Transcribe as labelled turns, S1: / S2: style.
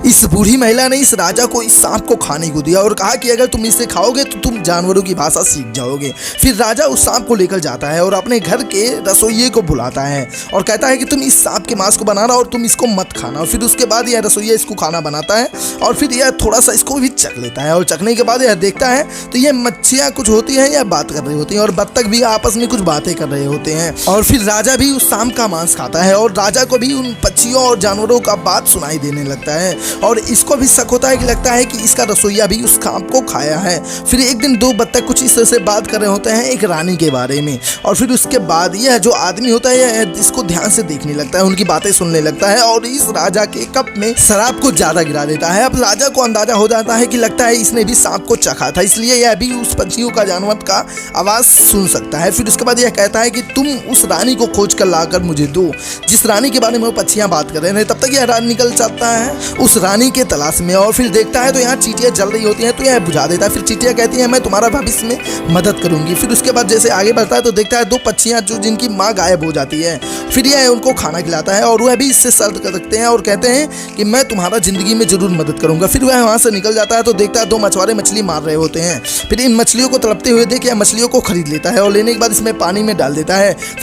S1: इस बूढ़ी महिला ने इस राजा को इस सांप को खाने को दिया और कहा कि अगर तुम इसे खाओगे तो तुम जानवरों की भाषा सीख जाओगे। फिर राजा उस सांप को लेकर जाता है और अपने घर के रसोइये को बुलाता है और कहता है कि तुम इस सांप के मांस को बनाना और तुम इसको मत खाना। और फिर उसके बाद यह रसोइया इसको खाना बनाता है और फिर यह थोड़ा सा इसको भी चख लेता है और चखने के बाद यह देखता है तो यह मच्छियाँ कुछ होती हैं या बात कर रही होती हैं और बत्तख भी आपस में कुछ बातें कर रहे होते हैं। और फिर राजा भी उस सांप का मांस खाता है और राजा को भी उन पक्षियों और जानवरों का बात सुनाई देने लगता है और इसको भी शक होता है कि लगता है कि इसका रसोइया भी उस सांप को खाया है। फिर एक दिन दो बत्तख कुछ इस तरह से बात कर रहे होते हैं एक रानी के बारे में और फिर उसके बाद यह जो आदमी होता है यह इसको ध्यान से देखने लगता है, उनकी बातें सुनने लगता है और इस राजा के कप में शराब को ज्यादा गिरा देता है। अब राजा को अंदाजा हो जाता है कि लगता है इसने भी सांप को चखा था, इसलिए यह भी उस पक्षियों का जानवर का आवाज सुन सकता है। फिर उसके बाद यह कहता है कि तुम उस रानी को खोज कर लाकर मुझे दो जिस रानी के बारे में वो पक्षियां बात कर रहे हैं। तब तक यह रानी निकल जाता है उस रानी के तलाश में और फिर देखता है तो यहाँ चींटियां जल रही होती हैं तो यह बुझा देता है। फिर चींटियां कहती हैं मैं तुम्हारा भविष्य में मदद करूंगी। फिर उसके बाद जैसे आगे बढ़ता है तो देखता है दो पक्षियां जो जिनकी माँ गायब हो जाती है। फिर यह उनको खाना खिलाता है और वह भी इससे शर्त कर रखते हैं और कहते हैं कि मैं तुम्हारा जिंदगी में जरूर मदद करूंगा। फिर वह वहां से निकल जाता है तो देखता है दो मछुआरे मछली मार रहे होते हैं। फिर इन मछलियों को तड़पते हुए देख यह मछलियों को खरीद लेता है और लेने के बाद इसमें पानी में डाल देता है। फिर